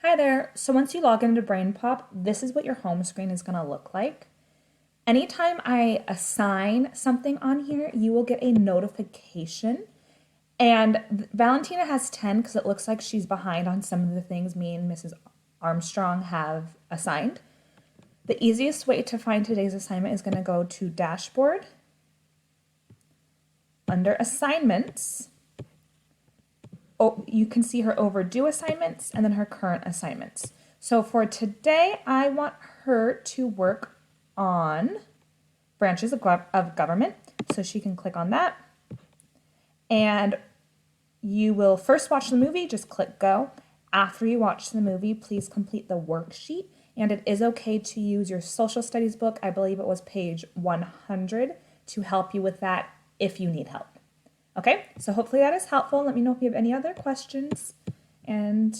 Hi there. So once you log into BrainPop, this is what your home screen is going to look like. Anytime I assign something on here, you will get a notification. And Valentina has 10 because it looks like she's behind on some of the things me and Mrs. Armstrong have assigned. The easiest way to find today's assignment is going to go to Dashboard, under Assignments. Oh, you can see her overdue assignments and then her current assignments. So for today, I want her to work on branches of government. So she can click on that. And you will first watch the movie, just click go. After you watch the movie, please complete the worksheet. And it is okay to use your social studies book. I believe it was page 100 to help you with that if you need help. Okay, so hopefully that is helpful. Let me know if you have any other questions. And